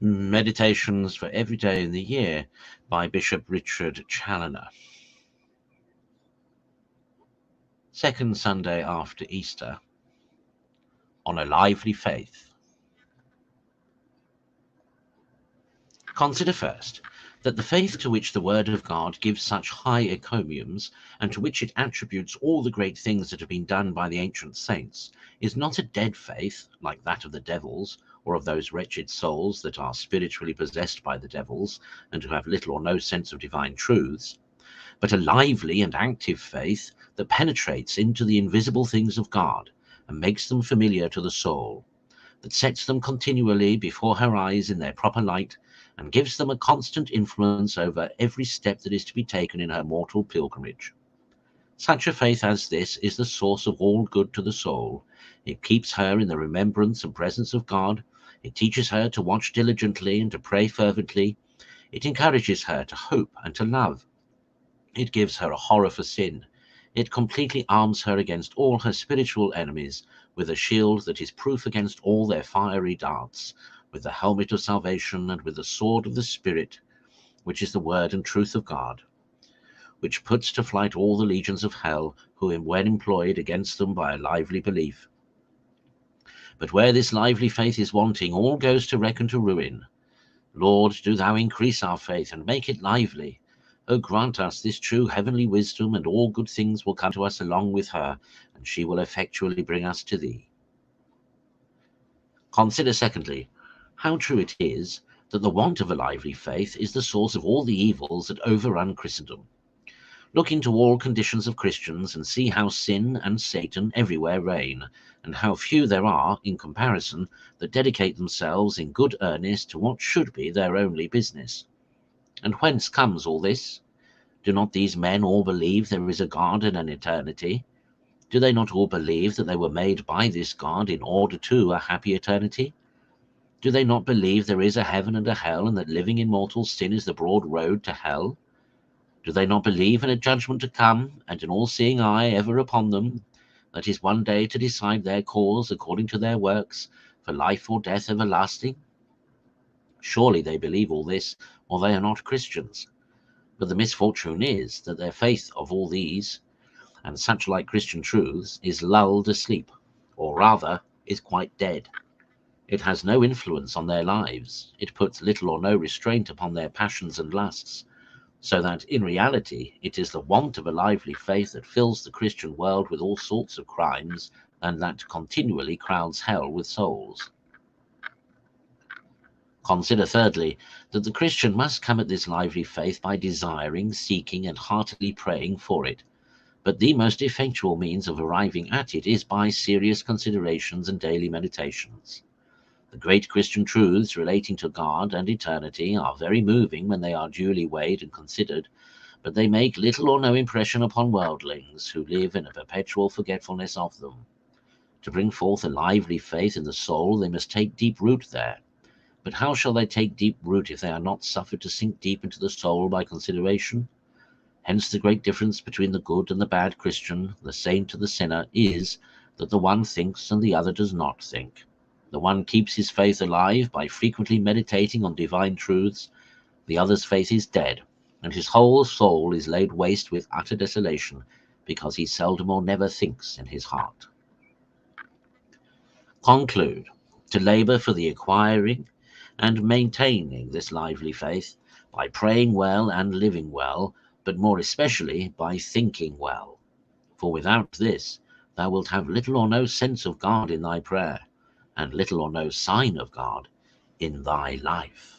Meditations for every day in the year by Bishop Richard Challoner. Second Sunday after Easter, on a lively faith. Consider first that the faith to which the Word of God gives such high encomiums, and to which it attributes all the great things that have been done by the ancient saints, is not a dead faith, like that of the devils, or of those wretched souls that are spiritually possessed by the devils, and who have little or no sense of divine truths, but a lively and active faith that penetrates into the invisible things of God, and makes them familiar to the soul, that sets them continually before her eyes in their proper light, and gives them a constant influence over every step that is to be taken in her mortal pilgrimage. Such a faith as this is the source of all good to the soul. It keeps her in the remembrance and presence of God. It teaches her to watch diligently and to pray fervently. It encourages her to hope and to love. It gives her a horror for sin. It completely arms her against all her spiritual enemies with a shield that is proof against all their fiery darts, with the helmet of salvation and with the sword of the Spirit, which is the word and truth of God, which puts to flight all the legions of hell who, when employed against them by a lively belief. But where this lively faith is wanting, all goes to wreck and to ruin. Lord, do thou increase our faith and make it lively. O grant us this true heavenly wisdom, and all good things will come to us along with her, and she will effectually bring us to thee. Consider secondly, how true it is that the want of a lively faith is the source of all the evils that overrun Christendom. Look into all conditions of Christians and see how sin and Satan everywhere reign, and how few there are, in comparison, that dedicate themselves in good earnest to what should be their only business. And whence comes all this? Do not these men all believe there is a God and an eternity? Do they not all believe that they were made by this God in order to a happy eternity? Do they not believe there is a heaven and a hell, and that living in mortal sin is the broad road to hell? Do they not believe in a judgment to come, and an all-seeing eye ever upon them, that is one day to decide their cause according to their works, for life or death everlasting? Surely they believe all this, or they are not Christians. But the misfortune is that their faith of all these, and such like Christian truths, is lulled asleep, or rather is quite dead. It has no influence on their lives. It puts little or no restraint upon their passions and lusts, so that in reality it is the want of a lively faith that fills the Christian world with all sorts of crimes, and that continually crowds hell with souls. Consider thirdly, that the Christian must come at this lively faith by desiring, seeking, and heartily praying for it. But the most effectual means of arriving at it is by serious considerations and daily meditations. The great Christian truths relating to God and eternity are very moving when they are duly weighed and considered, but they make little or no impression upon worldlings who live in a perpetual forgetfulness of them. To bring forth a lively faith in the soul, they must take deep root there. But how shall they take deep root if they are not suffered to sink deep into the soul by consideration? Hence the great difference between the good and the bad Christian, the saint and the sinner, is that the one thinks and the other does not think. The one keeps his faith alive by frequently meditating on divine truths. The other's faith is dead, and his whole soul is laid waste with utter desolation, because he seldom or never thinks in his heart. Conclude to labor for the acquiring and maintaining this lively faith by praying well and living well, but more especially by thinking well. For without this, thou wilt have little or no sense of God in thy prayer, and little or no sign of God in thy life.